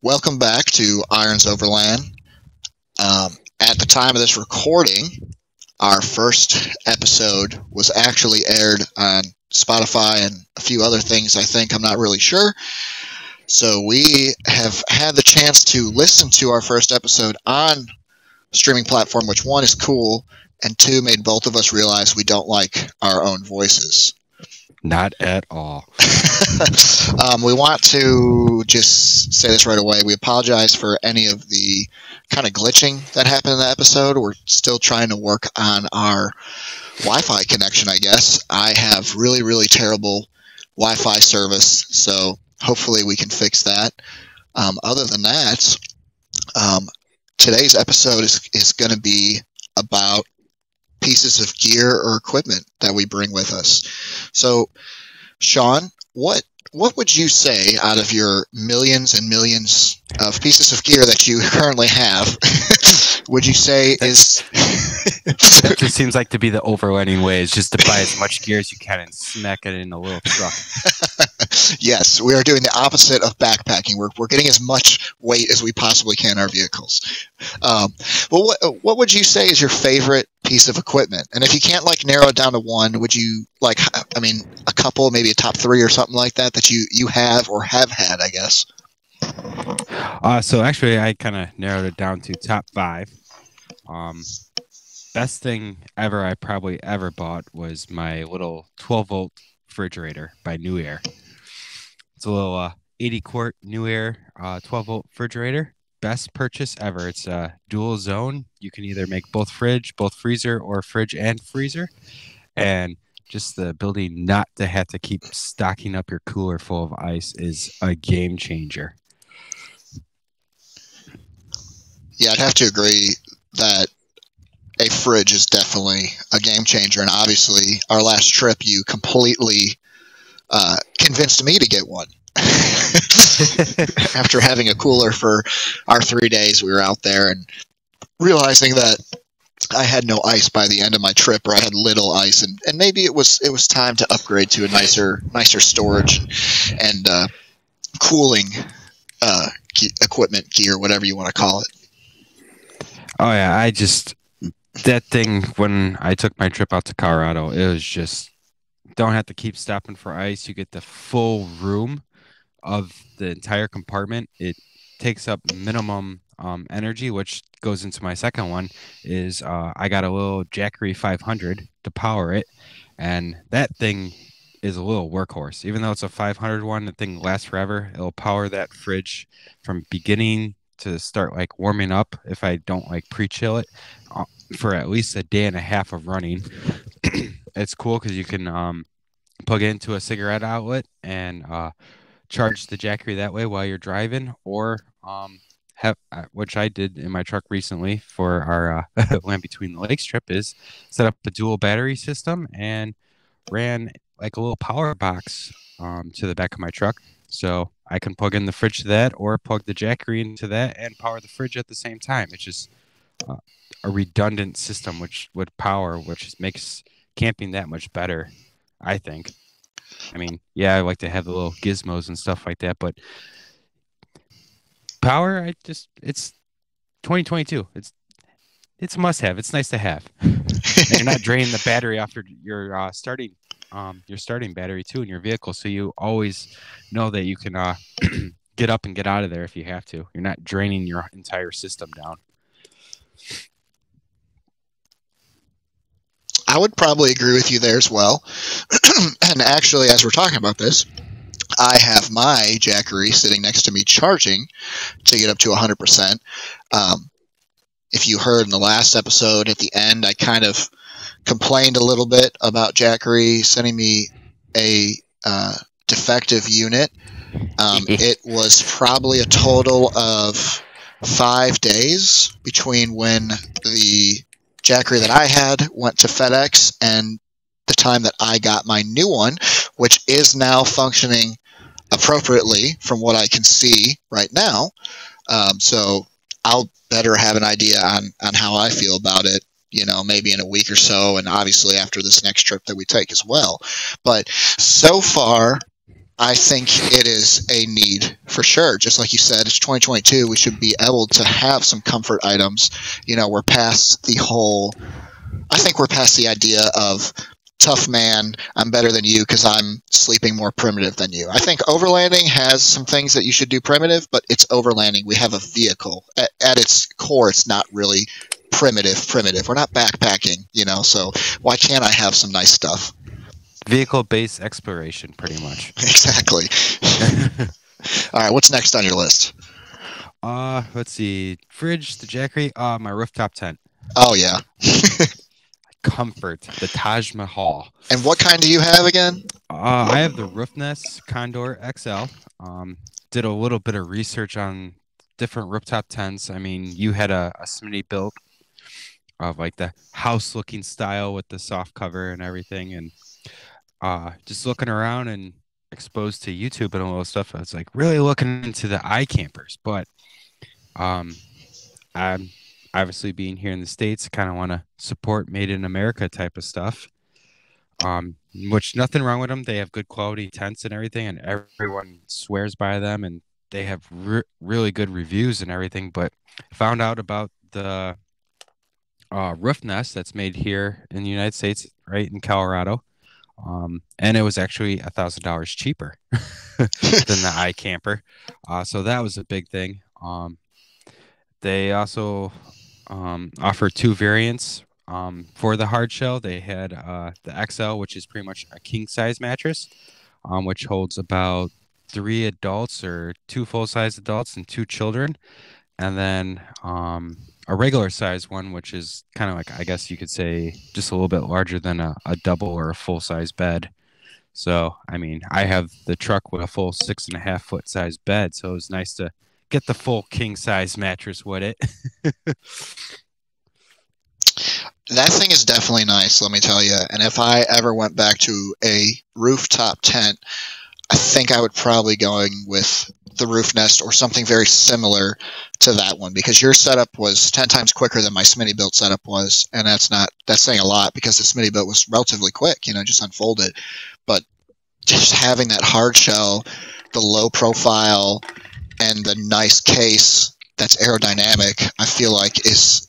Welcome back to Irons Overland. At the time of this recording, our first episode was actually aired on Spotify and a few other things, I think. I'm not really sure. So we have had the chance to listen to our first episode on a streaming platform, which one is cool, and two made both of us realize we don't like our own voices. Not at all. We want to just say this right away. We apologize for any of the kind of glitching that happened in the episode. We're still trying to work on our Wi-Fi connection, I guess. I have really, really terrible Wi-Fi service, so hopefully we can fix that. Other than that, today's episode is going to be about pieces of gear or equipment that we bring with us. So, Sean, what would you say out of your millions and millions of pieces of gear that you currently have, would you say is... That just seems like to be the overlanding way, is just to buy as much gear as you can and smack it in a little truck. Yes, we are doing the opposite of backpacking. We're getting as much weight as we possibly can in our vehicles. Well, what would you say is your favorite piece of equipment? And if you can't narrow it down to one, would you a couple, maybe a top three or something like that you have or have had, I guess? So actually, I kind of narrowed it down to top five. Best thing ever I probably ever bought was my little 12-volt refrigerator by New Air. It's a little 80-quart New Air 12-volt refrigerator. Best purchase ever. It's a dual zone. You can either make both fridge, both freezer, or fridge and freezer. And just the ability not to have to keep stocking up your cooler full of ice is a game changer. Yeah, I'd have to agree that a fridge is definitely a game changer. And obviously, our last trip, you completely convinced me to get one. After having a cooler for our 3 days, we were out there and realizing that I had no ice by the end of my trip, or I had little ice, and maybe it was time to upgrade to a nicer storage and cooling equipment, gear, whatever you want to call it. Oh yeah, that thing, when I took my trip out to Colorado, it was just, don't have to keep stopping for ice. You get the full room of the entire compartment. It takes up minimum energy, which goes into my second one, is I got a little Jackery 500 to power it, and that thing is a little workhorse. Even though it's a 500 one, the thing lasts forever. It'll power that fridge from beginning to start warming up if I don't pre-chill it for at least a day and a half of running. It's cool because you can plug it into a cigarette outlet and charge the Jackery that way while you're driving, or which I did in my truck recently for our Land Between the Lakes trip, is set up a dual battery system and ran a little power box to the back of my truck. So I can plug in the fridge to that, or plug the Jackery into that and power the fridge at the same time. It's just a redundant system which makes camping that much better, I think. I mean, yeah, I like to have the little gizmos and stuff like that, but power, it's 2022. It's a must have. It's nice to have. And you're not draining the battery after your starting battery too in your vehicle, so you always know that you can get up and get out of there if you have to. You're not draining your entire system down. I would probably agree with you there as well. And actually, as we're talking about this, I have my Jackery sitting next to me charging to get up to 100%. If you heard in the last episode at the end, I kind of complained a little bit about Jackery sending me a defective unit. It was probably a total of 5 days between when the Jackery that I had went to FedEx and the time that I got my new one, which is now functioning appropriately from what I can see right now. So I'll better have an idea on how I feel about it, maybe in a week or so, and obviously after this next trip that we take as well. But so far, I think it is a need for sure. Just like you said, it's 2022. We should be able to have some comfort items. We're past the whole. I think we're past the idea of tough man. I'm better than you because I'm sleeping more primitive than you. I think overlanding has some things that you should do primitive, but it's overlanding. We have a vehicle at its core. It's not really primitive. We're not backpacking, So why can't I have some nice stuff? Vehicle-based exploration, pretty much. Exactly. All right, what's next on your list? Let's see. Fridge, the Jackery, my rooftop tent. Oh, yeah. Comfort, the Taj Mahal. And what kind do you have again? I have the Roofnest Condor XL. Did a little bit of research on different rooftop tents. I mean, you had a Smitty built of like the house-looking style with the soft cover and everything, and just looking around and exposed to YouTube and all those stuff, I was like really looking into the iCampers. But I'm obviously being here in the States, kind of want to support Made in America type of stuff. Which nothing wrong with them. They have good quality tents and everything, and everyone swears by them, and they have really good reviews and everything. But found out about the Roofnest that's made here in the United States, right in Colorado. And it was actually $1,000 cheaper than the iCamper. So that was a big thing. They also offer two variants for the hard shell. They had the XL, which is pretty much a king size mattress, which holds about 3 adults or 2 full-size adults and 2 children. And then a regular size one, which is kind of like, I guess you could say, just a little bit larger than a double or a full-size bed. So, I mean, I have the truck with a full 6.5 foot size bed, so it was nice to get the full king size mattress with it. That thing is definitely nice, let me tell you. And if I ever went back to a rooftop tent, I think I would probably going with the Roofnest or something very similar to that one, because your setup was 10 times quicker than my Smitty built setup was, and that's saying a lot, because the Smitty built was relatively quick, just unfold it. But just having that hard shell, the low profile, and the nice case that's aerodynamic, I feel like is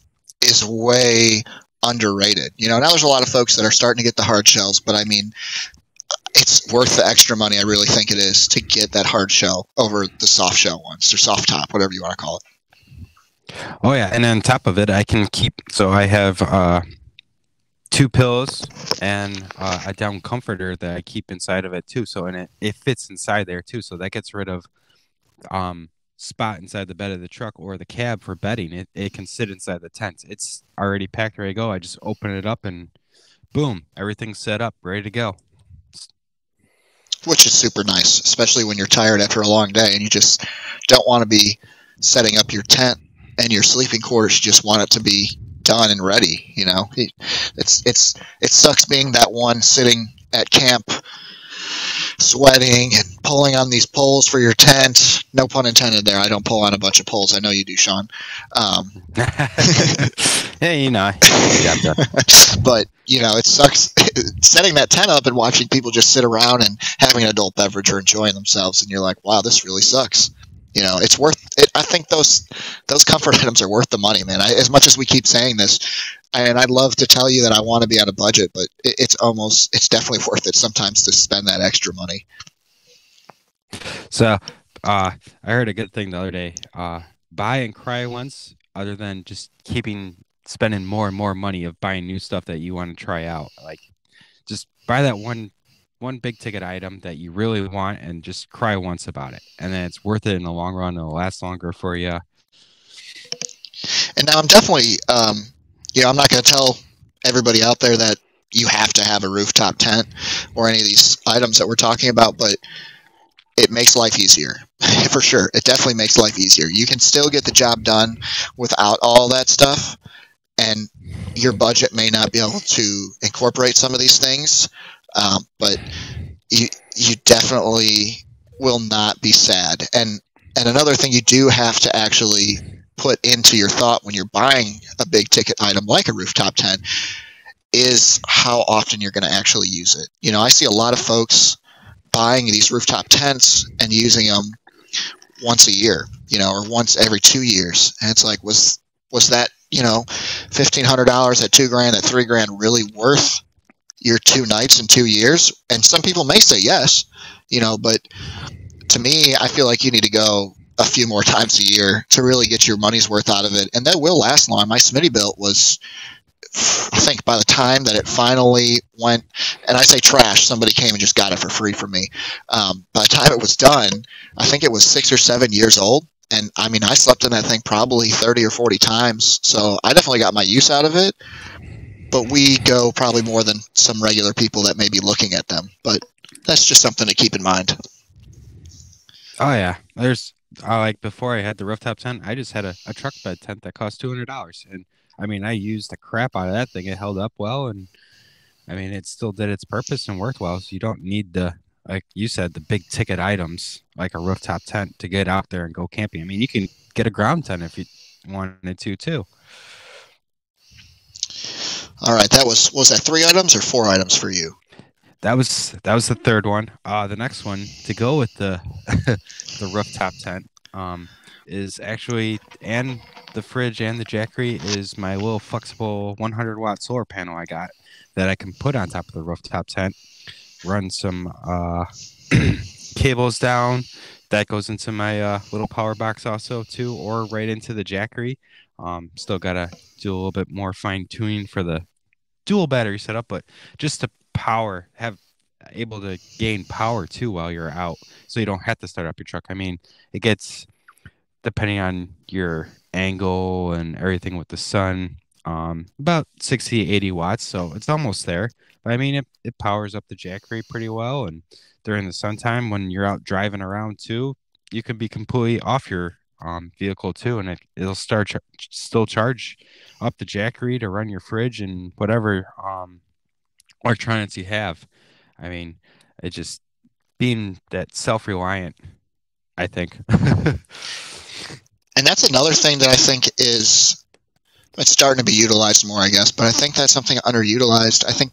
way underrated. Now there's a lot of folks that are starting to get the hard shells, but I mean, it's worth the extra money. I really think it is to get that hard shell over the soft shell ones, or soft top, whatever you want to call it. Oh yeah, and on top of it, I can keep. So I have 2 pillows and a down comforter that I keep inside of it too. So it fits inside there too. So that gets rid of spot inside the bed of the truck or the cab for bedding. It can sit inside the tent. It's already packed, ready to go. I just open it up and boom, everything's set up, ready to go. Which is super nice, especially when you're tired after a long day and you just don't want to be setting up your tent and your sleeping quarters. You just want it to be done and ready. It sucks being that one sitting at camp, sweating and pulling on these poles for your tent. No pun intended there. I don't pull on a bunch of poles. I know you do, Sean. Hey, yeah, but it sucks setting that tent up and watching people just sit around and having an adult beverage or enjoying themselves, and you're like, wow, this really sucks. It's worth it. I think those comfort items are worth the money, man. As much as we keep saying this, and I'd love to tell you that I want to be on a budget, but it's definitely worth it sometimes to spend that extra money. So I heard a good thing the other day. Buy and cry once, other than just spending more and more money of buying new stuff that you want to try out. Like, just buy that one big ticket item that you really want and just cry once about it, and then it's worth it in the long run. It'll last longer for you. And now I'm definitely I'm not going to tell everybody out there that you have to have a rooftop tent or any of these items that we're talking about, but it makes life easier. For sure. It definitely makes life easier. You can still get the job done without all that stuff, and your budget may not be able to incorporate some of these things, but you definitely will not be sad. And another thing you do have to actually put into your thought when you're buying a big ticket item like a rooftop tent is how often you're going to actually use it. I see a lot of folks buying these rooftop tents and using them once a year, or once every 2 years. And it's like, was that, $1,500 at $2,000 at $3,000 really worth your 2 nights in 2 years? And some people may say yes, but to me, I feel like you need to go a few more times a year to really get your money's worth out of it. And that will last long. My Smitty built was, I think by the time that it finally went, and I say trash, somebody came and just got it for free from me. By the time it was done, I think it was 6 or 7 years old. And I mean, I slept in that thing probably 30 or 40 times. So I definitely got my use out of it. But we go probably more than some regular people that may be looking at them. But that's just something to keep in mind. Oh yeah, there's like before I had the rooftop tent, I just had a truck bed tent that cost $200, and I mean I used the crap out of that thing. It held up well, and I mean it still did its purpose and worked well. So you don't need like you said, the big ticket items like a rooftop tent to get out there and go camping. I mean you can get a ground tent if you wanted to too. All right, was that 3 items or 4 items for you? That was the third one. The next one to go with the the rooftop tent is actually, and the fridge and the Jackery, is my little flexible 100-watt solar panel I got that I can put on top of the rooftop tent. Run some cables down. That goes into my little power box also too, or right into the Jackery. Still gotta do a little bit more fine tuning for the dual battery setup, but just to able to gain power too while you're out, so you don't have to start up your truck. I mean, it gets, depending on your angle and everything with the sun, about 60, 80 watts. So it's almost there. But I mean, it powers up the Jackery pretty well. And during the sun time, when you're out driving around too, you can be completely off your vehicle too, and it'll still charge up the Jackery to run your fridge and whatever electronics you have. I mean, it just being that self-reliant, I think. And that's another thing that I think it's starting to be utilized more, I guess, but I think that's something underutilized. I think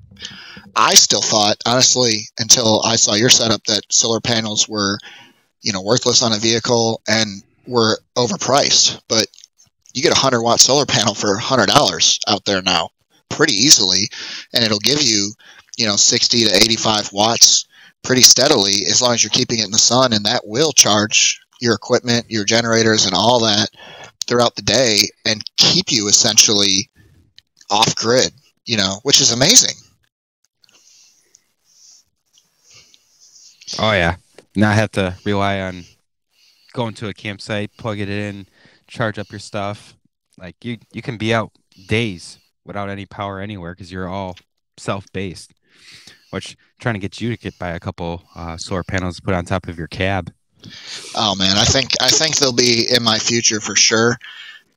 I still thought, honestly, until I saw your setup, that solar panels were, worthless on a vehicle and were overpriced. But you get a 100-watt solar panel for $100 out there now pretty easily, and it'll give you, 60 to 85 watts pretty steadily as long as you're keeping it in the sun, and that will charge your equipment, your generators, and all that throughout the day and keep you essentially off grid, which is amazing. Oh yeah, not have to rely on going to a campsite, plug it in, charge up your stuff. Like you can be out days without any power anywhere because you're all self-based. Which trying to get you to buy a couple solar panels to put on top of your cab. Oh man, I think they'll be in my future for sure,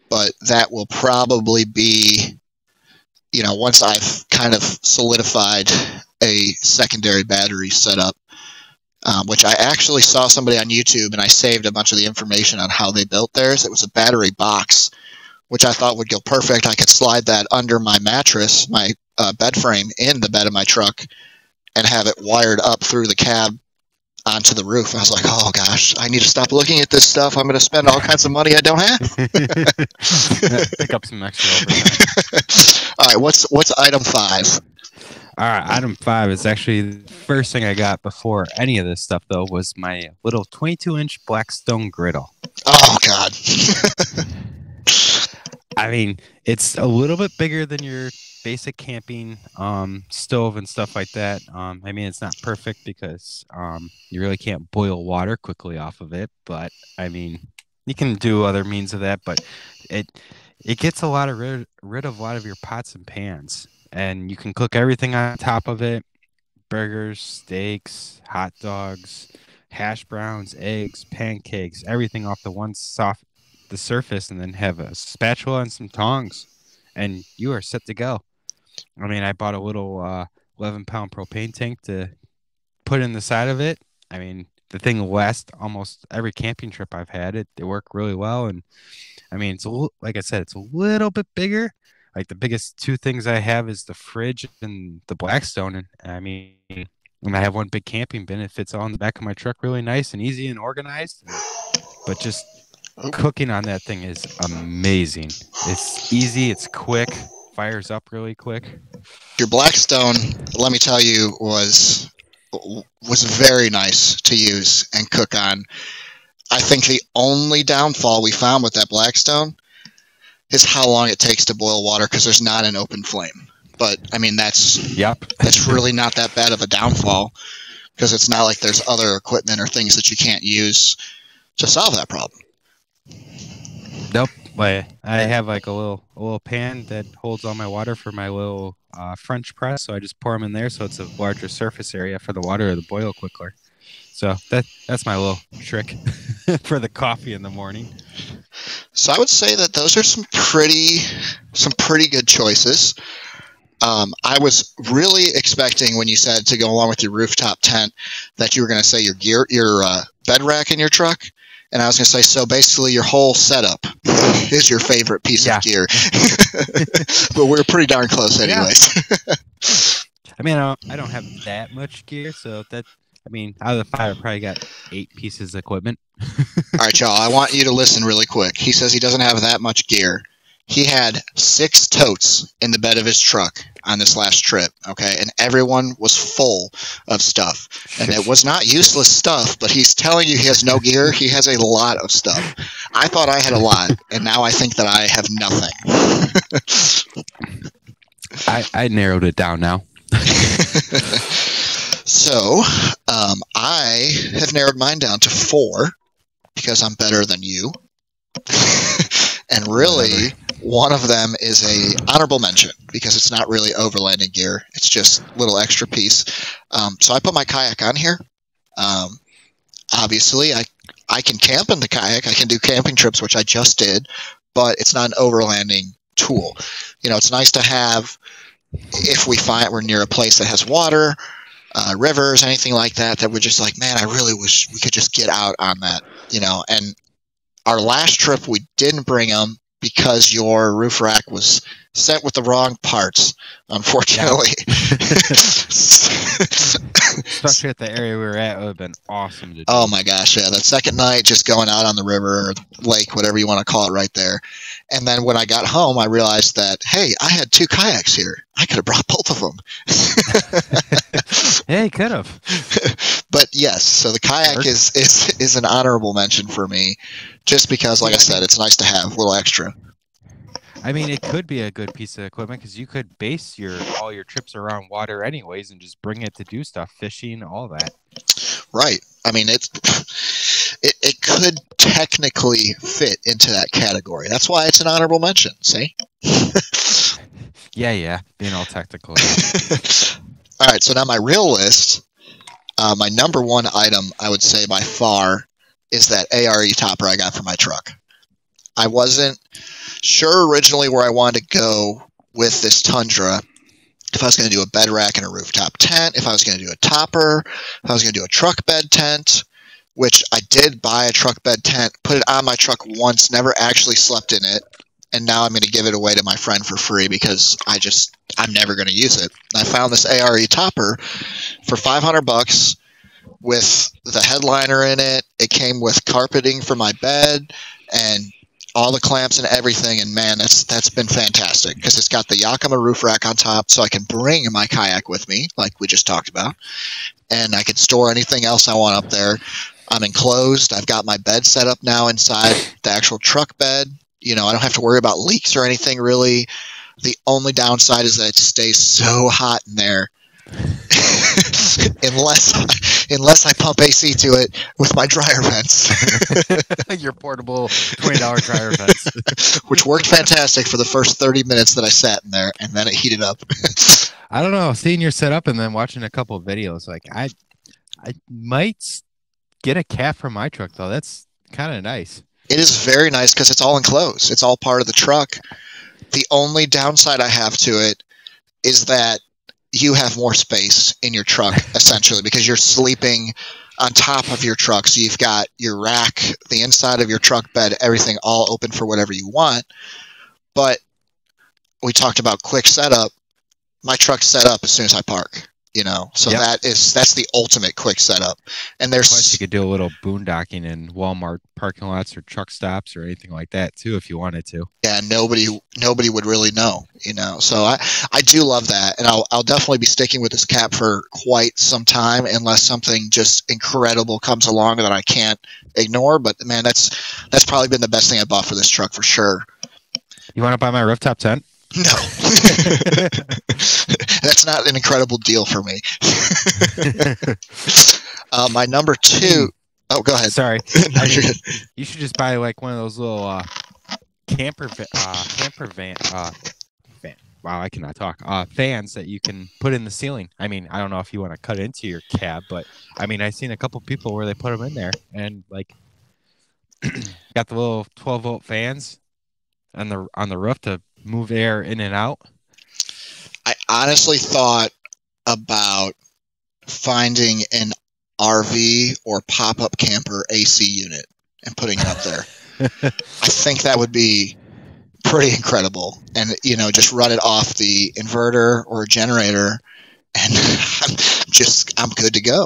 but that will probably be, once I've kind of solidified a secondary battery setup, which I actually saw somebody on YouTube, and I saved a bunch of the information on how they built theirs. It was a battery box, which I thought would go perfect. I could slide that under my mattress, my bed frame, in the bed of my truck, and have it wired up through the cab onto the roof. I was like, oh gosh, I need to stop looking at this stuff. I'm going to spend all kinds of money I don't have. Pick up some extra overtime. All right, what's item 5? All right, item 5 is actually the first thing I got before any of this stuff, though, was my little 22-inch Blackstone griddle. Oh God. I mean, it's a little bit bigger than your basic camping stove and stuff like that. I mean, it's not perfect because you really can't boil water quickly off of it, but I mean, you can do other means of that, but it gets rid of a lot of your pots and pans, and you can cook everything on top of it: burgers, steaks, hot dogs, hash browns, eggs, pancakes, everything off the surface, and then have a spatula and some tongs, and you are set to go. I mean, I bought a little 11-pound propane tank to put in the side of it. I mean, the thing lasts almost every camping trip I've had. It worked really well, and I mean, like I said, it's a little bit bigger. Like the biggest two things I have is the fridge and the Blackstone, and I mean, And I have one big camping bin. It fits all in the back of my truck really nice and easy and organized. But just cooking on that thing is amazing. It's easy. It's quick. Fires up really quick. Your Blackstone, let me tell you, was very nice to use and cook on. I think the only downfall we found with that Blackstone is how long it takes to boil water because there's not an open flame. But I mean, that's really not that bad of a downfall because it's not like there's other equipment or things that you can't use to solve that problem. Nope. I have like a little pan that holds all my water for my little French press, so I just pour them in there, so it's a larger surface area for the water to boil quicker. So that's my little trick for the coffee in the morning. So I would say that those are some pretty good choices. I was really expecting when you said to go along with your rooftop tent that you were going to say your bed rack in your truck. And I was going to say, so basically your whole setup is your favorite piece of gear. But we're pretty darn close anyways. Yeah. I mean, I don't have that much gear, so out of the 5, I probably got 8 pieces of equipment. All right, y'all, I want you to listen really quick. He says he doesn't have that much gear. He had 6 totes in the bed of his truck on this last trip, okay? And everyone was full of stuff. And it was not useless stuff, but he's telling you he has no gear. He has a lot of stuff. I thought I had a lot, and now I think that I have nothing. I narrowed it down now. So, I have narrowed mine down to 4 because I'm better than you. And really, one of them is a honorable mention because it's not really overlanding gear. It's just a little extra piece. So I put my kayak on here. Obviously, I can camp in the kayak. I can do camping trips, which I just did, but it's not an overlanding tool. You know, it's nice to have if we find we're near a place that has water, rivers, anything like that, that we're just like, man, I really wish we could just get out on that, you know. And our last trip, we didn't bring them because your roof rack was set with the wrong parts, unfortunately. Especially at the area we were at, it would have been awesome to do. Oh my gosh, yeah. That second night, just going out on the river or lake, whatever you want to call it right there. And then when I got home, I realized that, hey, I had 2 kayaks here. I could have brought both of them. Yeah, you could have. But yes, so the kayak is an honorable mention for me, just because, like I said, it's nice to have a little extra. I mean, it could be a good piece of equipment because you could base all your trips around water anyways and just bring it to do stuff, fishing, all that. Right. I mean, it could technically fit into that category. That's why it's an honorable mention, see? Yeah, being all technical. All right, so now my real list, my number 1 item, I would say by far, is that ARE topper I got for my truck. I wasn't sure originally where I wanted to go with this Tundra. If I was going to do a bed rack and a rooftop tent, if I was going to do a topper, if I was going to do a truck bed tent, which I did buy a truck bed tent, put it on my truck once, never actually slept in it, and now I'm going to give it away to my friend for free because I'm never going to use it. I found this ARE topper for $500 with the headliner in it. It came with carpeting for my bed and all the clamps and everything, and man, that's been fantastic because it's got the Yakima roof rack on top, so I can bring my kayak with me, like we just talked about, and I can store anything else I want up there. I'm enclosed. I've got my bed set up now inside the actual truck bed. You know, I don't have to worry about leaks or anything really. The only downside is that it stays so hot in there. unless I pump AC to it with my dryer vents. Your portable $20 dryer vents. Which worked fantastic for the first 30 minutes that I sat in there, and then it heated up. I don't know. Seeing your setup and then watching a couple of videos, like I might get a cat for my truck, though. That's kind of nice. It is very nice because it's all enclosed. It's all part of the truck. The only downside I have to it is that you have more space in your truck, essentially, because you're sleeping on top of your truck. So you've got your rack, the inside of your truck bed, everything all open for whatever you want. But we talked about quick setup. My truck's set up as soon as I park. So Yep. that's the ultimate quick setup. And Plus, you there's could do a little boondocking in Walmart parking lots or truck stops or anything like that too, if you wanted to. nobody would really know. So I do love that, and I'll definitely be sticking with this cap for quite some time unless something just incredible comes along that I can't ignore. But man, that's probably been the best thing I bought for this truck for sure. You want to buy my rooftop tent? No, that's not an incredible deal for me. My number two. Oh, go ahead. Sorry. No, you're good. You should just buy like one of those little camper van. Wow, I cannot talk. Fans that you can put in the ceiling. I mean, I don't know if you want to cut into your cab, but I mean, I've seen a couple people where they put them in there and like got the little 12-volt fans on the roof to move air in and out. I honestly thought about finding an RV or pop-up camper AC unit and putting it up there. I think that would be pretty incredible, and just run it off the inverter or generator, and I'm good to go.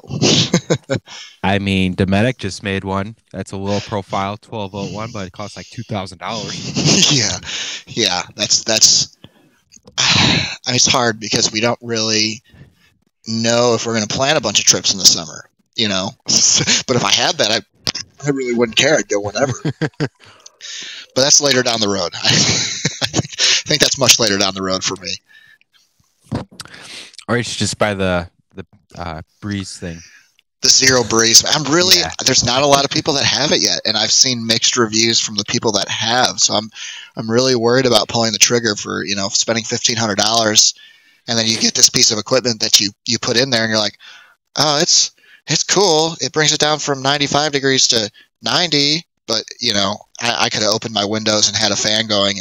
I mean, Dometic just made one. That's a low profile 12-volt one, but it costs like $2,000. Yeah. That's. I mean, it's hard because we don't really know if we're going to plan a bunch of trips in the summer. But if I had that, I really wouldn't care. I'd go whenever. But that's later down the road. I think that's much later down the road for me. Or you should just buy the Breeze thing. The Zero Breeze. There's not a lot of people that have it yet, and I've seen mixed reviews from the people that have. So I'm really worried about pulling the trigger for spending $1,500, and then you get this piece of equipment that you put in there, and you're like, oh, it's cool. It brings it down from 95 degrees to 90. But, I could have opened my windows and had a fan going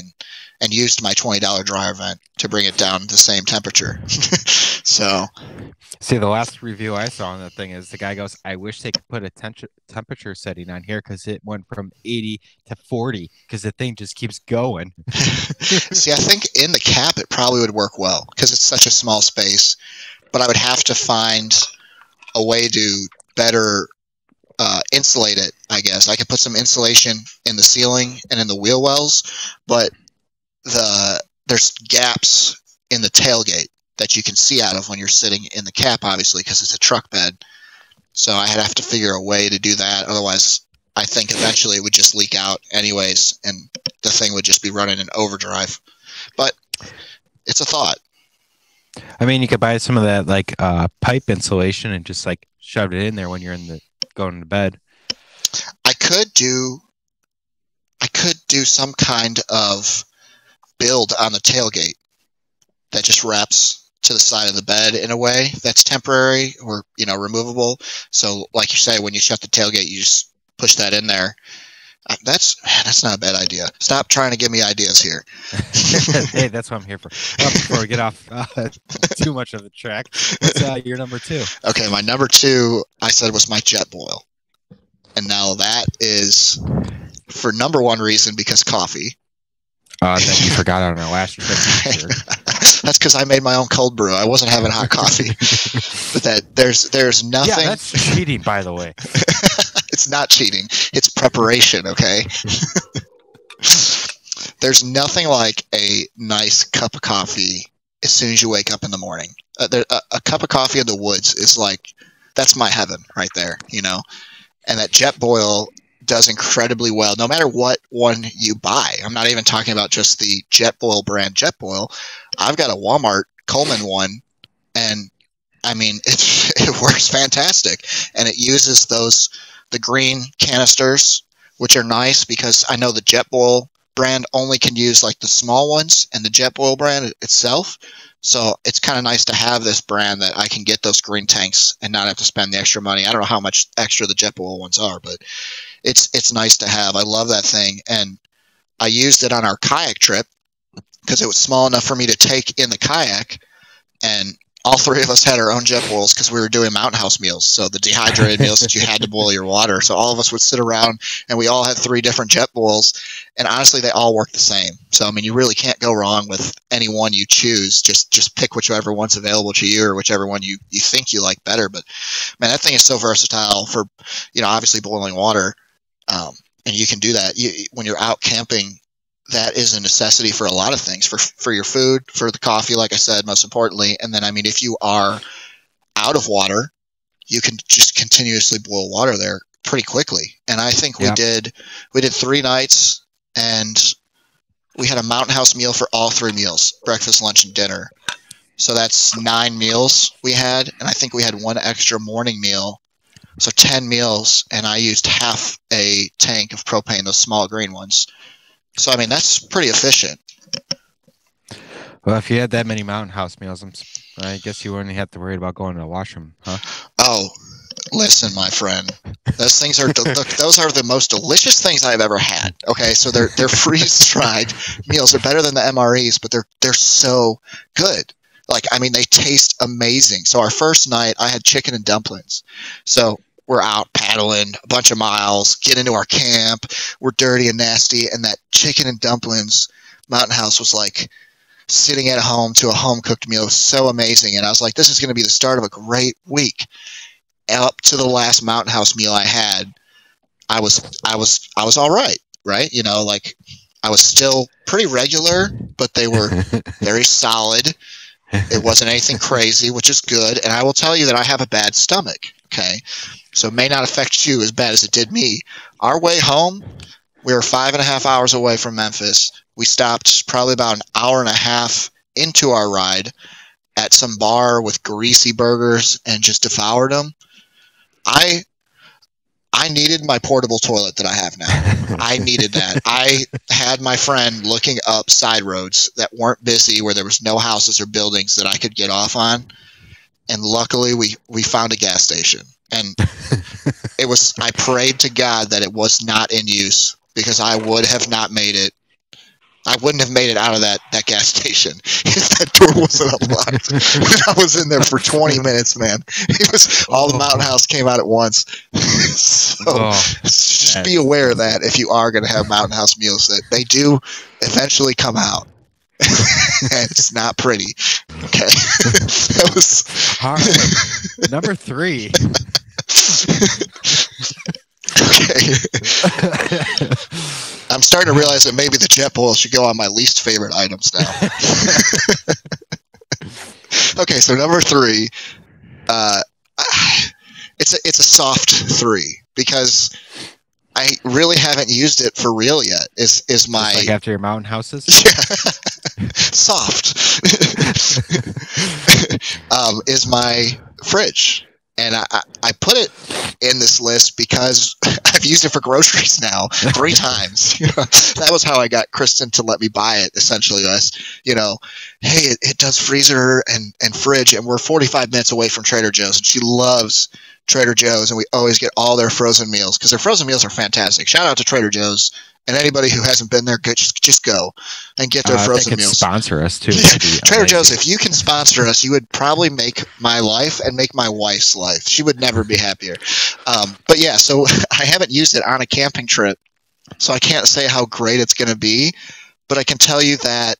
and used my $20 dryer vent to bring it down to the same temperature. So. See, the last review I saw on that thing is the guy goes, I wish they could put a temperature setting on here because it went from 80 to 40 because the thing just keeps going. See, I think in the cap it probably would work well because it's such a small space. But I would have to find a way to better insulate it, I guess. I could put some insulation in the ceiling and in the wheel wells, but there's gaps in the tailgate that you can see out of when you're sitting in the cap, obviously, because it's a truck bed. So I'd have to figure a way to do that. Otherwise, I think eventually it would just leak out anyways, and the thing would just be running in overdrive. But it's a thought. I mean, you could buy some of that like pipe insulation and just like shove it in there when you're going to bed. I could do some kind of build on the tailgate that just wraps to the side of the bed in a way that's temporary or removable. So, like you say, when you shut the tailgate, you just push that in there. That's not a bad idea. Stop trying to give me ideas here. Hey, that's what I'm here for. Well, before we get off too much of the track, what's your number two? Okay, my number two, I said, was my jet boil. And now that is for number one reason, because coffee. That you forgot on our last trip. Sure. That's because I made my own cold brew. I wasn't having hot coffee. But there's nothing. Yeah, that's cheating, by the way. It's not cheating. It's preparation, okay? There's nothing like a nice cup of coffee as soon as you wake up in the morning. A cup of coffee in the woods is like, that's my heaven right there, And that jet boil does incredibly well, no matter what one you buy. I'm not even talking about just the Jet Boil brand Jet Boil. I've got a Walmart Coleman one, and I mean, it works fantastic. And it uses the green canisters, which are nice because I know the Jet Boil brand only can use like the small ones and the Jet Boil brand itself. So it's kind of nice to have this brand that I can get those green tanks and not have to spend the extra money. I don't know how much extra the Jet Boil ones are, but it's nice to have. I love that thing. And I used it on our kayak trip because it was small enough for me to take in the kayak. And all three of us had our own jet bowls because we were doing Mountain House meals. So the dehydrated meals that you had to boil your water. So all of us would sit around and we all had 3 different jet bowls. And honestly, they all work the same. So, I mean, you really can't go wrong with any one you choose. Just pick whichever one's available to you or whichever one you think you like better. But, man, that thing is so versatile for, obviously boiling water. And you can do that. When you're out camping, that is a necessity for a lot of things, for your food, for the coffee, like I said, most importantly. And then, I mean, if you are out of water, you can just continuously boil water there pretty quickly. And I think we did 3 nights, and we had a Mountain House meal for all 3 meals, breakfast, lunch, and dinner. So that's 9 meals we had. And I think we had 1 extra morning meal. So 10 meals, and I used half a tank of propane, those small green ones. So, I mean, that's pretty efficient. Well, if you had that many Mountain House meals, I guess you wouldn't have to worry about going to the washroom, huh? Oh, listen, my friend. Those things are those are the most delicious things I've ever had. Okay, so they're freeze-dried meals. They're better than the MREs, but they're so good. Like, I mean, they taste amazing. So our first night, I had chicken and dumplings. So we're out paddling a bunch of miles, get into our camp. We're dirty and nasty. And that chicken and dumplings, Mountain House was like sitting at home to a home-cooked meal. It was so amazing. And I was like, this is going to be the start of a great week. Up to the last Mountain House meal I had, I was all right? Like I was still pretty regular, but they were very solid. It wasn't anything crazy, which is good. And I will tell you that I have a bad stomach. Okay. So it may not affect you as bad as it did me. Our way home, we were 5.5 hours away from Memphis. We stopped probably about an hour and a half into our ride at some bar with greasy burgers and just devoured them. I needed my portable toilet that I have now. I needed that. I had my friend looking up side roads that weren't busy, where there was no houses or buildings that I could get off on. And luckily we found a gas station. And I prayed to God that it was not in use, because I would have not made it. I wouldn't have made it out of that gas station if that door wasn't unlocked. I was in there for 20 minutes, man. It was all the Mountain House came out at once. So just be aware of that if you are going to have Mountain House meals, that they do eventually come out. And it's not pretty. Okay. That was hard. Number 3. Okay. I'm starting to realize that maybe the jet bowl should go on my least favorite items now. Okay, so number 3, it's a soft 3, because I really haven't used it for real yet. Is my like after your Mountain Houses? Yeah. Soft. Is my fridge. And I put it in this list because I've used it for groceries now 3 times. That was how I got Kristen to let me buy it, essentially. Hey, it does freezer and fridge, and we're 45 minutes away from Trader Joe's, and she loves Trader Joe's, and we always get all their frozen meals, because their frozen meals are fantastic. Shout out to Trader Joe's. And anybody who hasn't been there, just go and get their frozen meals. Sponsor us too. Trader Joe's, if you can sponsor us, you would probably make my life and make my wife's life. She would never be happier. But yeah, so I haven't used it on a camping trip, so I can't say how great it's going to be. But I can tell you that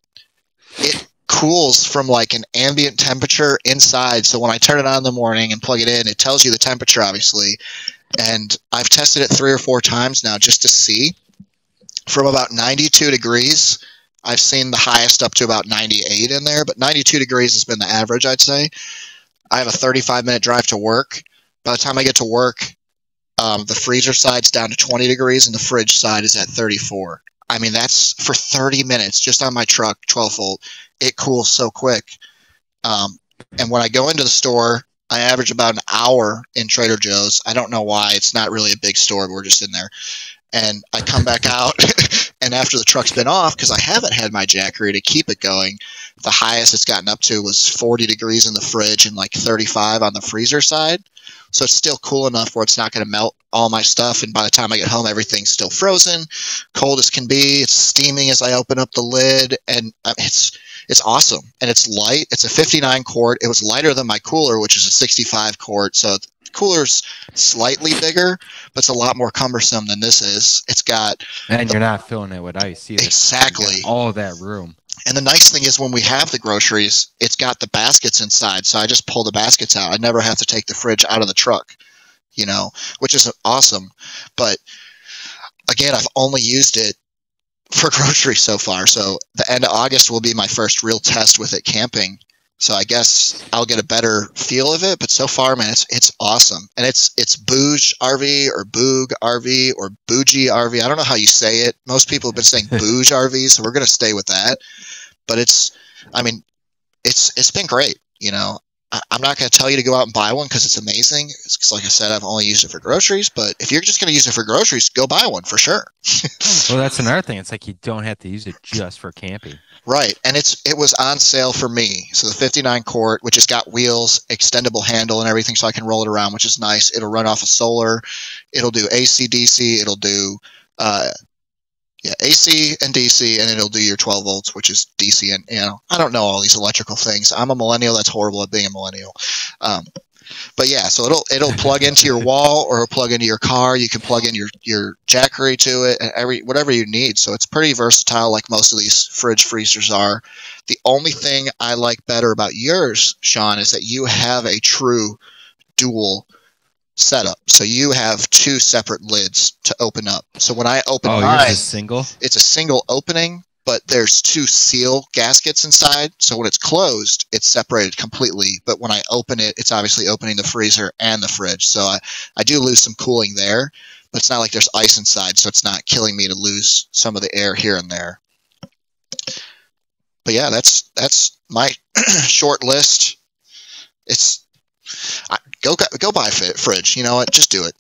it cools from like an ambient temperature inside. So when I turn it on in the morning and plug it in, it tells you the temperature, obviously. And I've tested it 3 or 4 times now just to see. From about 92 degrees, I've seen the highest up to about 98 in there, but 92 degrees has been the average, I'd say. I have a 35-minute drive to work. By the time I get to work, the freezer side's down to 20 degrees, and the fridge side is at 34. I mean, that's for 30 minutes just on my truck, 12-volt. It cools so quick. And when I go into the store, I average about an hour in Trader Joe's. I don't know why. It's not really a big store, but we're just in there. And I come back out, and And after the truck's been off, because I haven't had my Jackery to keep it going, the highest it's gotten up to was 40 degrees in the fridge and like 35 on the freezer side. So it's still cool enough where it's not going to melt all my stuff. And by the time I get home, everything's still frozen, cold as can be. It's steaming as I open up the lid, and it's awesome. And it's light. It's a 59 quart. It was lighter than my cooler, which is a 65 quart. So the cooler's slightly bigger, but it's a lot more cumbersome than this is. It's got... And you're not filling it with ice either. Exactly. All of that room. And the nice thing is when we have the groceries, it's got the baskets inside. So I just pull the baskets out. I never have to take the fridge out of the truck, which is awesome. But again, I've only used it for groceries so far. So the end of August will be my first real test with it camping. So I guess I'll get a better feel of it. But so far, man, it's awesome. And it's Booge RV or Boog RV or Bougie RV. I don't know how you say it. Most people have been saying Booge RV, so we're going to stay with that. But it's been great. I'm not going to tell you to go out and buy one because it's amazing. Because like I said, I've only used it for groceries. But if you're just going to use it for groceries, go buy one for sure. Well, that's another thing. It's like you don't have to use it just for camping. Right. And it was on sale for me. So the 59 quart, which has got wheels, extendable handle and everything so I can roll it around, which is nice. It'll run off of solar. It'll do AC, DC. It'll do AC and DC, and it'll do your 12 volts, which is DC. And, I don't know all these electrical things. I'm a millennial. That's horrible at being a millennial. But yeah, so it'll plug into your wall or it'll plug into your car. You can plug in your Jackery to it and whatever you need. So it's pretty versatile, like most of these fridge freezers are. The only thing I like better about yours, Sean, is that you have a true dual setup. So you have two separate lids to open up. So when I open mine, it's a single opening, but there's two seal gaskets inside. So when it's closed, it's separated completely. But when I open it, it's obviously opening the freezer and the fridge. So I do lose some cooling there, but it's not like there's ice inside. So it's not killing me to lose some of the air here and there. But yeah, that's my short list. Go buy a fridge. You know what? Just do it.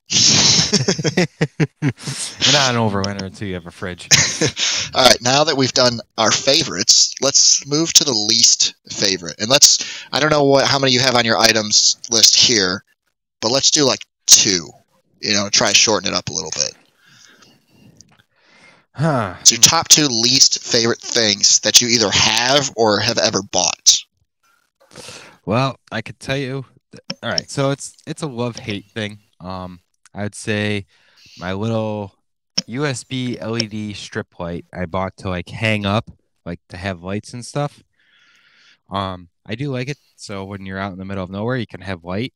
You're not an overwinter until you have a fridge. All right. Now that we've done our favorites, let's move to the least favorite. And I don't know how many you have on your items list here, but let's do like 2. Try to shorten it up a little bit. So your top 2 least favorite things that you either have or have ever bought. Well, I could tell you. All right, so it's a love-hate thing. I would say my little USB LED strip light I bought to like hang up, like to have lights and stuff. I do like it. So when you're out in the middle of nowhere, you can have light.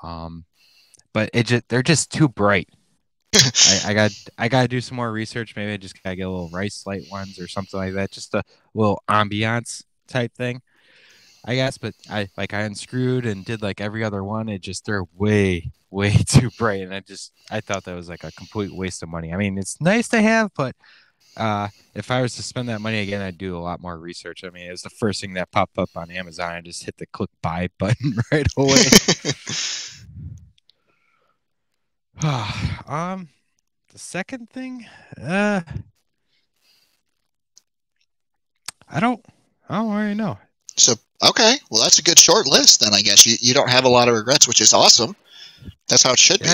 But they're just too bright. I gotta do some more research. Maybe I just gotta get a little rice light ones or something like that. Just a little ambiance type thing, I guess. But I unscrewed and did like every other one. They're way too bright, and I thought that was like a complete waste of money. I mean, it's nice to have, but if I was to spend that money again, I'd do a lot more research. I mean, it was the first thing that popped up on Amazon. I just hit the click buy button right away. The second thing, I don't really know. So, okay, well, that's a good short list then, I guess. You don't have a lot of regrets, which is awesome. That's how it should be.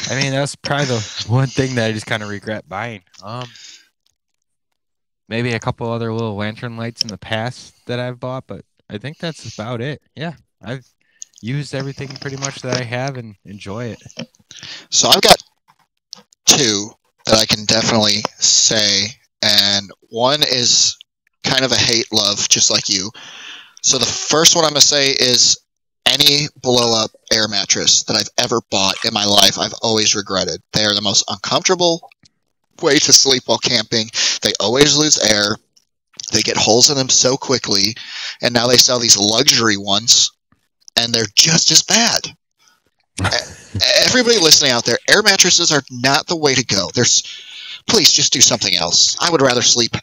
I mean, that's probably the one thing that I just kind of regret buying. Maybe a couple other little lantern lights in the past that I've bought, but I think that's about it. Yeah, I've used everything pretty much that I have and enjoy it. So I've got 2 that I can definitely say, and one is kind of a hate-love, just like you. So the first one I'm going to say is any blow-up air mattress that I've ever bought in my life, I've always regretted. They are the most uncomfortable way to sleep while camping. They always lose air. They get holes in them so quickly, and now they sell these luxury ones, and they're just as bad. Everybody listening out there, air mattresses are not the way to go. Please just do something else. I would rather sleep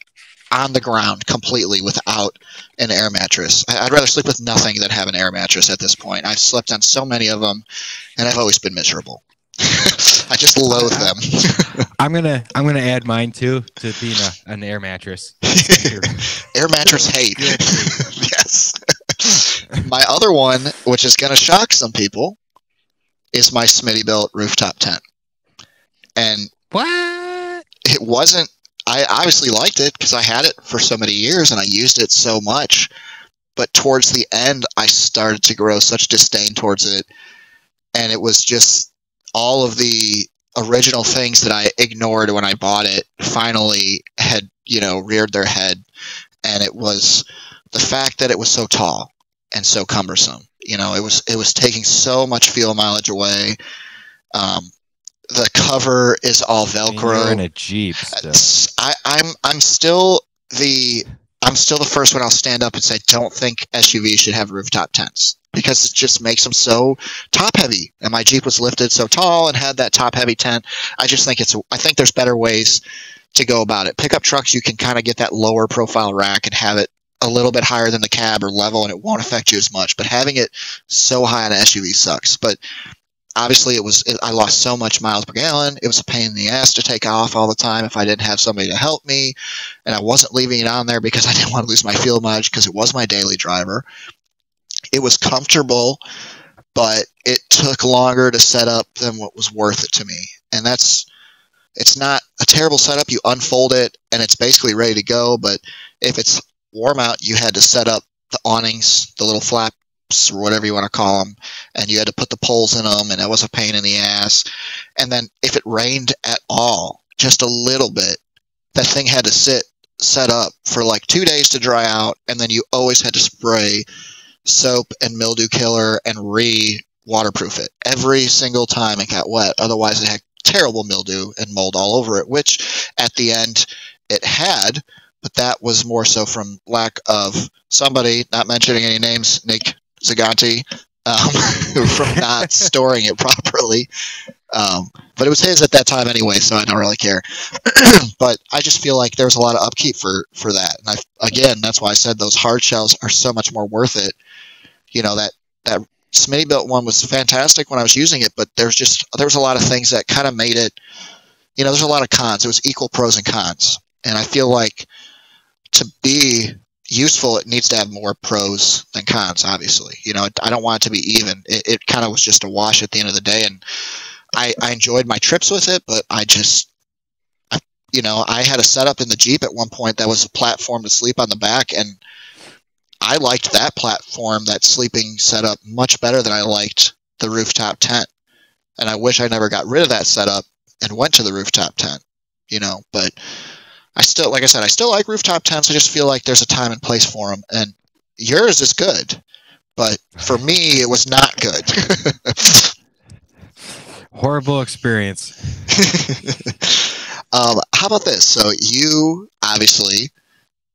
on the ground completely without an air mattress. I'd rather sleep with nothing than have an air mattress at this point. I've slept on so many of them, and I've always been miserable. I just loathe I, them. I'm gonna add mine too to being an air mattress. Air mattress hate. Guilty. Yes. My other one, which is going to shock some people, is my Smitty built rooftop tent. And What? it wasn't, I obviously liked it because I had it for so many years and I used it so much. But towards the end, I started to grow such disdain towards it. And it was just all of the original things that I ignored when I bought it finally had, reared their head. And it was the fact that it was so tall and so cumbersome. It was taking so much fuel mileage away. The cover is all Velcro. You're in a Jeep still. I'm still the first one I'll stand up and say don't think SUVs should have rooftop tents because it just makes them so top heavy. And my Jeep was lifted so tall and had that top heavy tent. I think there's better ways to go about it. Pickup trucks, you can kind of get that lower profile rack and have it a little bit higher than the cab or level, and it won't affect you as much. But having it so high on an SUV sucks. But obviously, I lost so much miles per gallon. It was a pain in the ass to take off all the time if I didn't have somebody to help me, and I wasn't leaving it on there because I didn't want to lose my fuel mileage because it was my daily driver. It was comfortable, but it took longer to set up than what was worth it to me, and it's not a terrible setup. You unfold it, and it's basically ready to go. But if it's warm out, you had to set up the awnings, the little flaps, or whatever you want to call them, and you had to put the poles in them, and that was a pain in the ass. And then if it rained at all, just a little bit, that thing had to set up for like 2 days to dry out, and then you always had to spray soap and mildew killer and waterproof it every single time it got wet. Otherwise, it had terrible mildew and mold all over it, which at the end it had, but that was more so from lack of somebody, not mentioning any names, Nick Zaganti, from not storing it properly. But it was his at that time anyway, so I don't really care. But I just feel like there's a lot of upkeep for that. And again, that's why I said those hard shells are so much more worth it. That Smitty built one was fantastic when I was using it, but there was a lot of things that kind of made it, there's a lot of cons. It was equal pros and cons. And I feel like to be useful, it needs to have more pros than cons, obviously. I don't want it to be even. It kind of was just a wash at the end of the day. And I enjoyed my trips with it, but I had a setup in the Jeep at one point that was a platform to sleep on the back, and I liked that platform, that sleeping setup, much better than I liked the rooftop tent. And I wish I never got rid of that setup and went to the rooftop tent, but I still like rooftop tents. I just feel like there's a time and place for them, and yours is good, but for me, it was not good. Horrible experience. How about this? So you obviously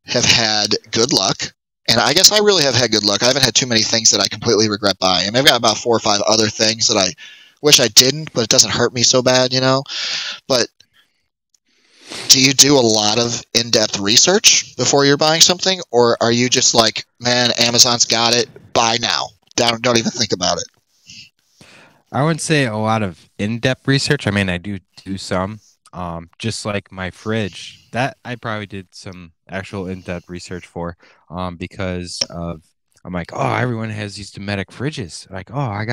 have had good luck, and I guess I really have had good luck. I haven't had too many things that I completely regret buying. I mean, I've got about 4 or 5 other things that I wish I didn't, but it doesn't hurt me so bad, But do you do a lot of in-depth research before you're buying something, or are you just like, man, Amazon's got it, buy now, don't even think about it? I wouldn't say a lot of in-depth research. I mean, I do some. Just like my fridge, that I probably did some actual in-depth research for, because I'm like, oh, everyone has these Dometic fridges. Like, oh, I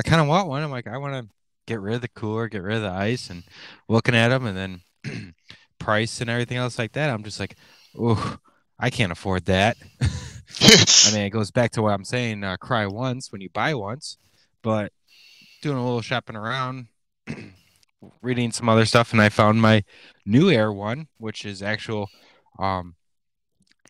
kind of want one. I'm like, I want to get rid of the cooler, get rid of the ice, and looking at them, and then price and everything else like that. I'm just like, oh, I can't afford that. I mean, it goes back to what I'm saying, cry once when you buy once, but doing a little shopping around, reading some other stuff, and I found my new Air one, which is actual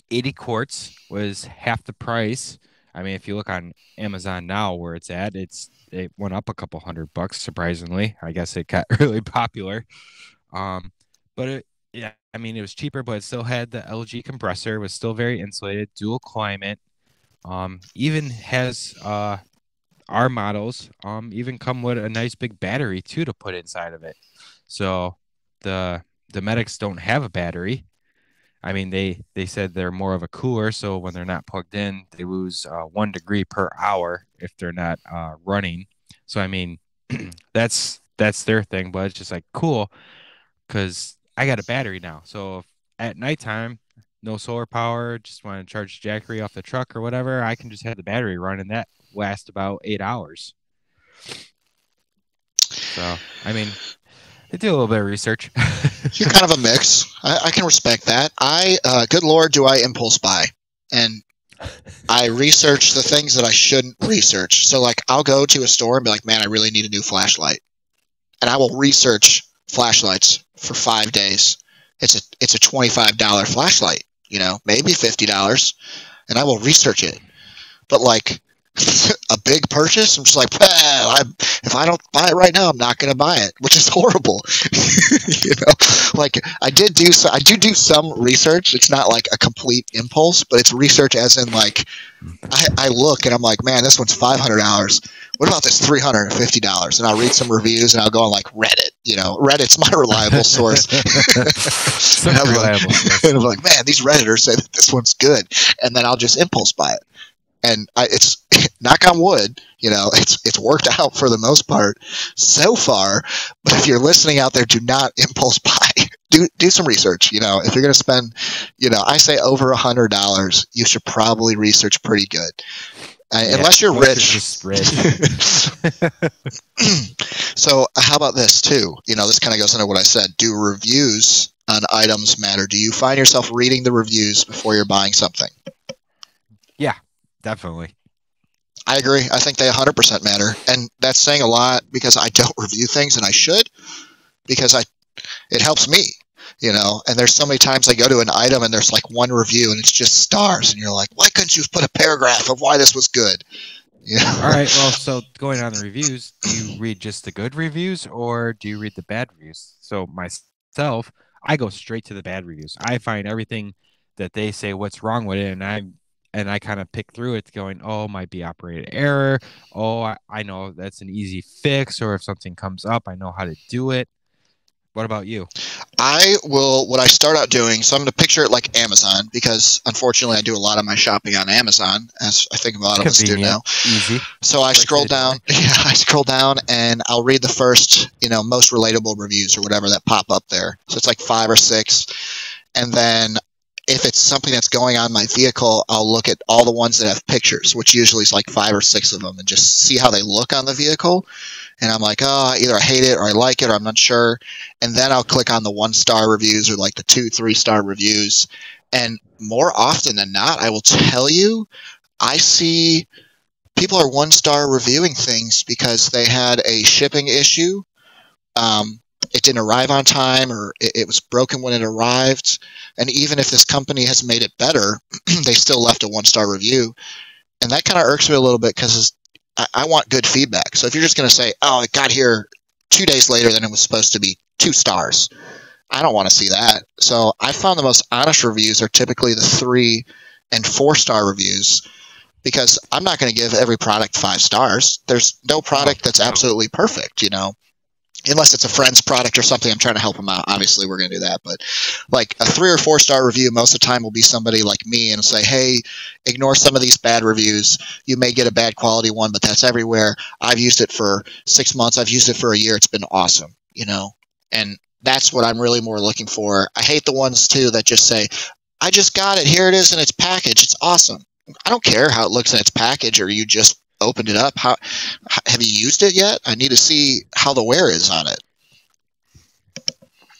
80 quarts, was half the price. I mean, if you look on Amazon now where it's at, it went up a couple $100, surprisingly. I guess it got really popular. But yeah, I mean, it was cheaper, but it still had the LG compressor, was still very insulated, dual climate. Even has our models even come with a nice big battery too to put inside of it. So the Medics don't have a battery. I mean, they said they're more of a cooler, so when they're not plugged in, they lose 1 degree per hour if they're not running. So I mean, that's that's their thing, but it's just like cool because I got a battery now. So if at nighttime, no solar power, just want to charge the Jackery off the truck or whatever, I can just have the battery run and that lasts about 8 hours. So, I mean, I do a little bit of research. You're kind of a mix. I can respect that. Good Lord, do I impulse buy. And I research the things that I shouldn't research. So, like, I'll go to a store and be like, man, I really need a new flashlight. And I will research flashlights for 5 days. It's a $25 flashlight, maybe $50, and I will research it. But like a big purchase, I'm just like, if I don't buy it right now, I'm not going to buy it, which is horrible. Like I do some research. It's not like a complete impulse, but it's research as in like I look and I'm like, man, this one's $500. What about this $350? And I'll read some reviews and I'll go on like Reddit. Reddit's my reliable source. And I'm like, man, these Redditors say that this one's good, and then I'll just impulse buy it. And it's knock on wood, it's worked out for the most part so far. But if you're listening out there, do not impulse buy. Do some research. If you're going to spend, I say over $100, you should probably research pretty good. Unless you're rich. So how about this too? This kind of goes into what I said. Do reviews on items matter? Do you find yourself reading the reviews before you're buying something? Yeah, definitely. I agree. I think they 100% matter. And that's saying a lot because I don't review things, and I should, because it helps me. And there's so many times I go to an item and there's like one review and it's just stars, and you're like, why couldn't you have put a paragraph of why this was good? All right. Well, so going on the reviews, do you read just the good reviews or do you read the bad reviews? So myself, I go straight to the bad reviews. I find everything that they say what's wrong with it, and I kind of pick through it going, oh, might be operator error. Oh, I know that's an easy fix, or if something comes up, I know how to do it. What about you? What I start out doing, so I'm going to picture it like Amazon, because unfortunately I do a lot of my shopping on Amazon, as I think a lot of us do now. Easy. So I scroll down, and I'll read the first, most relatable reviews or whatever that pop up there. So it's like 5 or 6. And then if it's something that's going on my vehicle, I'll look at all the ones that have pictures, which usually is like 5 or 6 of them, and just see how they look on the vehicle. And I'm like, either I hate it or I like it or I'm not sure. And then I'll click on the 1-star reviews or like the 2-3-star reviews. And more often than not, I will tell you, I see people are 1-star reviewing things because they had a shipping issue. It didn't arrive on time, or it was broken when it arrived. And even if this company has made it better, they still left a 1-star review. And that kind of irks me a little bit because I want good feedback. So if you're just going to say, oh, it got here 2 days later than it was supposed to be 2 stars, I don't want to see that. So I found the most honest reviews are typically the 3 and 4-star reviews, because I'm not going to give every product 5 stars. There's no product that's absolutely perfect, unless it's a friend's product or something. I'm trying to help them out. Obviously, we're going to do that. But like a 3 or 4-star review, most of the time will be somebody like me and say, hey, ignore some of these bad reviews. You may get a bad quality one, but that's everywhere. I've used it for 6 months. I've used it for a year. It's been awesome, and that's what I'm really more looking for. I hate the ones too that just say, I just got it. Here it is in its package. It's awesome. I don't care how it looks in its package, or you just opened it up. How have you used it yet? I need to see how the wear is on it.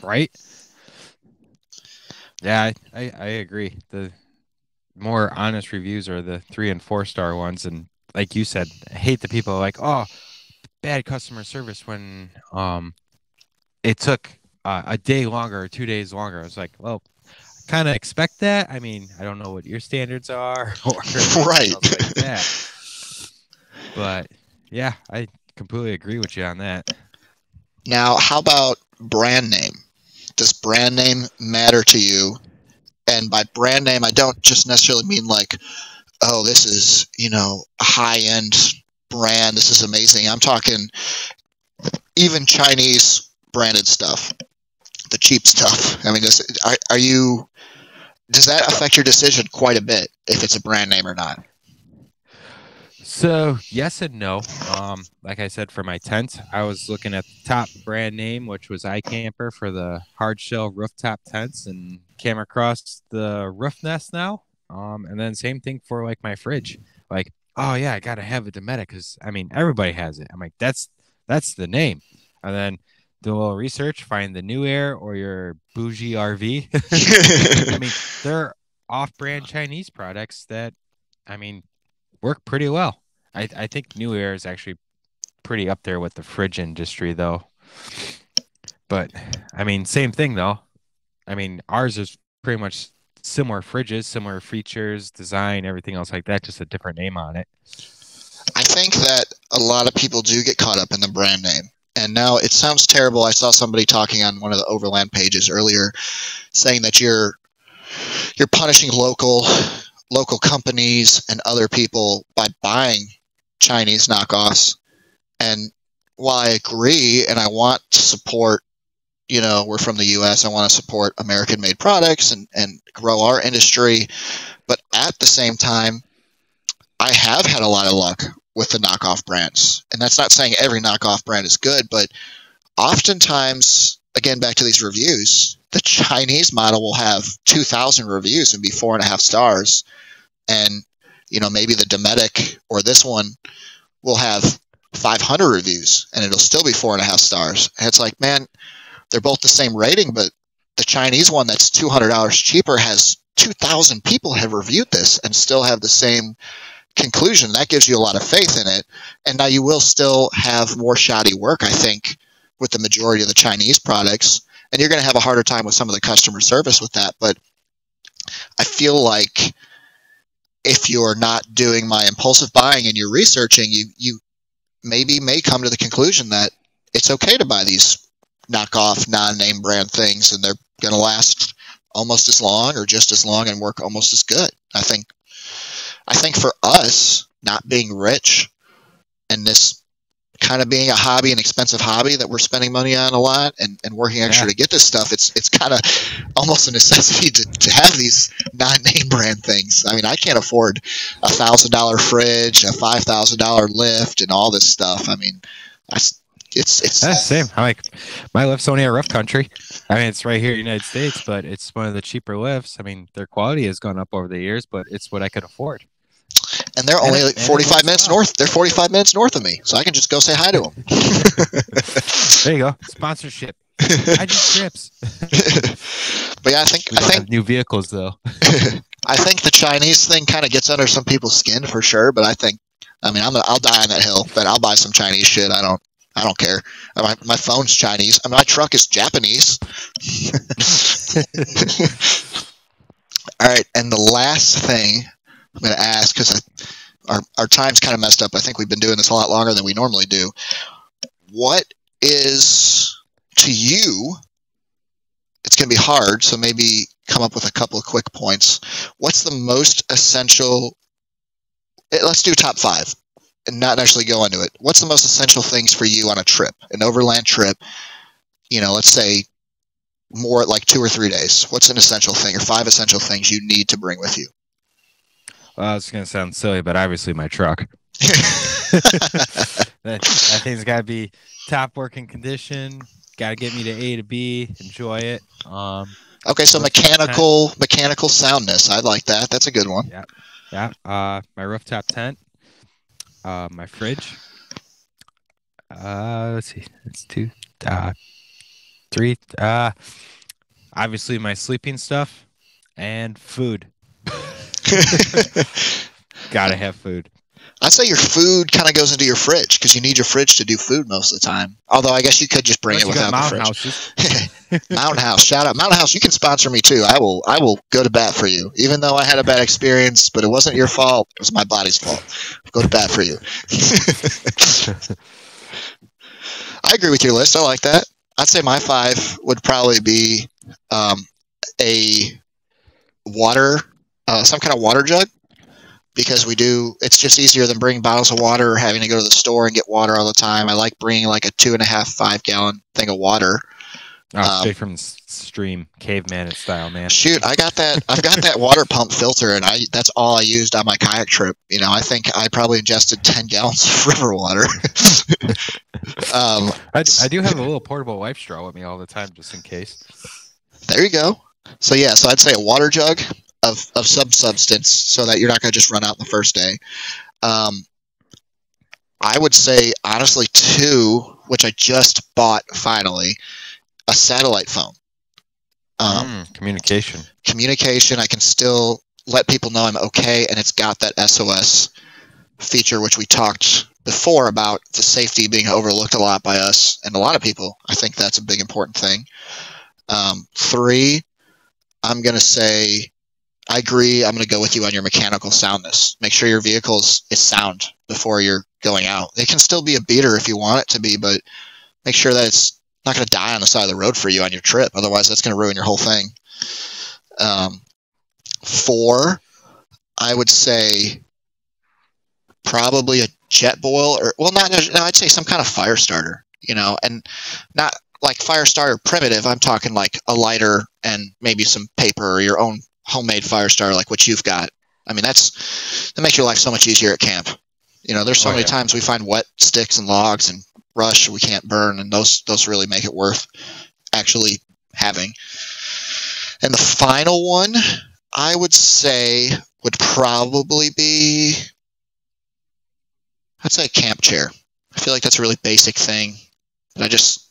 Right? Yeah, I agree. The more honest reviews are the 3 and 4-star ones, and like you said, I hate the people like, oh, bad customer service when it took a day longer or 2 days longer. I was like, well, I kind of expect that. I mean, I don't know what your standards are, or right. Like that. But yeah, I completely agree with you on that. Now, how about brand name? Does brand name matter to you? And by brand name, I don't just necessarily mean like, oh, this is, a high-end brand. This is amazing. I'm talking even Chinese branded stuff, the cheap stuff. I mean, does that affect your decision quite a bit if it's a brand name or not? So yes and no. Like I said, for my tent, I was looking at the top brand name, which was iCamper for the hard shell rooftop tents, and came across the roof nest now. And then same thing for like my fridge. Like, oh yeah, I gotta have a Dometic because I mean everybody has it. I'm like, that's the name. And then do a little research, find the New Air or your bougie RV. I mean, they're off-brand Chinese products that, I mean, work pretty well. I think New Air is actually pretty up there with the fridge industry, though. But I mean, same thing though. I mean, ours is pretty much similar fridges, similar features, design, everything else like that, just a different name on it. I think that a lot of people do get caught up in the brand name. And now it sounds terrible. I saw somebody talking on one of the Overland pages earlier saying that you're punishing local companies and other people by buying Chinese knockoffs. And while I agree and I want to support, we're from the U.S., I want to support American-made products and grow our industry. But at the same time, I have had a lot of luck with the knockoff brands. And that's not saying every knockoff brand is good, but oftentimes, again, back to these reviews, the Chinese model will have 2,000 reviews and be 4.5 stars. And, maybe the Dometic or this one will have 500 reviews and it'll still be 4.5 stars. And it's like, man, they're both the same rating, but the Chinese one that's $200 cheaper has 2,000 people have reviewed this and still have the same conclusion. That gives you a lot of faith in it. And now you will still have more shoddy work, I think, with the majority of the Chinese products. And you're going to have a harder time with some of the customer service with that. But I feel like if you're not doing my impulsive buying and you're researching, you maybe may come to the conclusion that it's okay to buy these knockoff, non-name brand things, and they're going to last almost as long or just as long and work almost as good. I think for us, not being rich and this kind of being a hobby, an expensive hobby that we're spending money on a lot and working extra to get this stuff, it's kind of almost a necessity to have these non-name brand things. I mean, I can't afford $1,000 fridge, a $5,000 lift, and all this stuff. I mean, it's the same. I like my lift's only a rough country. I mean, it's right here in the United States, but it's one of the cheaper lifts. I mean, their quality has gone up over the years, but it's what I could afford. And they're only like 45 minutes north. They're 45 minutes north of me, so I can just go say hi to them. There you go, sponsorship. I do trips. But yeah, I think new vehicles though. I think the Chinese thing kind of gets under some people's skin for sure. But I'll die on that hill. But I'll buy some Chinese shit. I don't care. My phone's Chinese. I mean, my truck is Japanese. All right, and the last thing I'm going to ask, because our time's kind of messed up. I think we've been doing this a lot longer than we normally do. What is, to you, it's going to be hard, so maybe come up with a couple of quick points. What's the most essential, let's do top 5 and not actually go into it. What's the most essential things for you on a trip, an overland trip? Let's say more like 2 or 3 days. What's an essential thing or 5 essential things you need to bring with you? Well, it's going to sound silly, but obviously my truck. that thing's got to be top working condition. Got to get me to A to B. Enjoy it. Okay, so mechanical soundness. I like that. That's a good one. Yeah. My rooftop tent. My fridge. Let's see. It's 2, 3. Obviously my sleeping stuff and food. Gotta have food. I'd say your food kind of goes into your fridge because you need your fridge to do food most of the time. Although I guess you could just bring it without the fridge. Mountain House, shout out Mountain House. You can sponsor me too. I will go to bat for you, even though I had a bad experience. But it wasn't your fault. It was my body's fault. Go to bat for you. I agree with your list. I like that. I'd say my 5 would probably be a water. Some kind of water jug, because it's just easier than bringing bottles of water or having to go to the store and get water all the time. I like bringing like a 2.5, 5 gallon thing of water. Straight from the stream, caveman style, man. Shoot, I've got that water pump filter, and that's all I used on my kayak trip. I think I probably ingested 10 gallons of river water. I do have a little portable wife straw with me all the time, just in case. There you go. So I'd say a water jug of some substance, so that you're not going to just run out the first day. I would say, honestly, 2, which I just bought finally, a satellite phone. Communication. Communication. I can still let people know I'm okay, and it's got that SOS feature, which we talked before about the safety being overlooked a lot by us and a lot of people. I think that's a big important thing. 3, I'm going to say, I agree. I'm going to go with you on your mechanical soundness. Make sure your vehicle is sound before you're going out. It can still be a beater if you want it to be, but make sure that it's not going to die on the side of the road for you on your trip. Otherwise, that's going to ruin your whole thing. 4, I would say probably a jet boil, I'd say some kind of fire starter, and not like fire starter primitive. I'm talking like a lighter and maybe some paper or your own homemade fire starter like what you've got. I mean, that makes your life so much easier at camp. There's so many times we find wet sticks and logs and brush we can't burn, and those really make it worth actually having. And the final one, I would say, would probably be, I'd say a camp chair. I feel like that's a really basic thing. But there's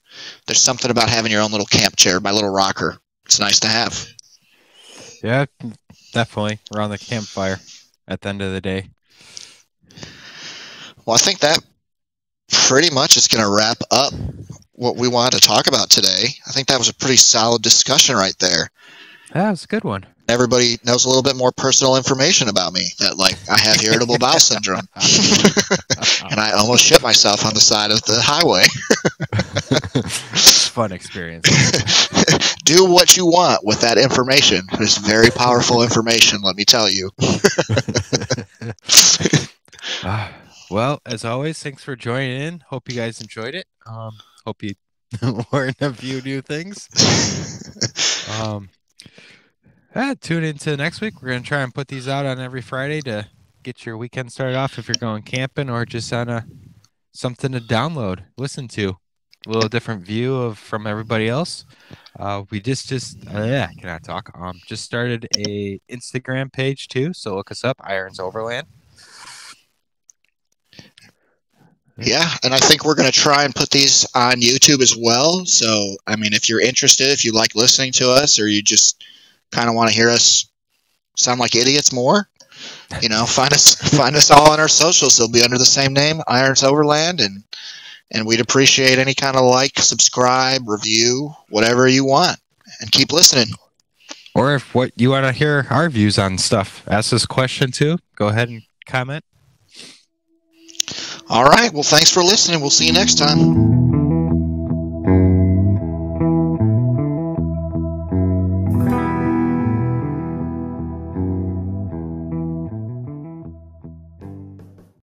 something about having your own little camp chair, my little rocker. It's nice to have. Yeah, definitely. Around the campfire at the end of the day. Well, I think that pretty much is going to wrap up what we wanted to talk about today. I think that was a pretty solid discussion right there. Yeah, it's a good one. Everybody knows a little bit more personal information about me, that like I have irritable bowel syndrome. And I almost shit myself on the side of the highway. Fun experience. Do what you want with that information. It's very powerful information, let me tell you. Well, as always, thanks for joining in. Hope you guys enjoyed it. Hope you learned a few new things. Tune into next week. We're going to try and put these out on every Friday to get your weekend started off if you're going camping or just on something to download, listen to. A little different view from everybody else. We just cannot talk. Just started a Instagram page too, so look us up, Irons Overland. Yeah, and I think we're going to try and put these on YouTube as well. So, I mean, if you're interested, if you like listening to us, or you just kind of want to hear us sound like idiots more, find us all on our socials. They'll be under the same name, Irons Overland, and we'd appreciate any kind of like, subscribe, review, whatever you want, and keep listening. Or if what you want to hear our views on stuff, ask us a question too. Go ahead and comment. All right. Well, thanks for listening. We'll see you next time.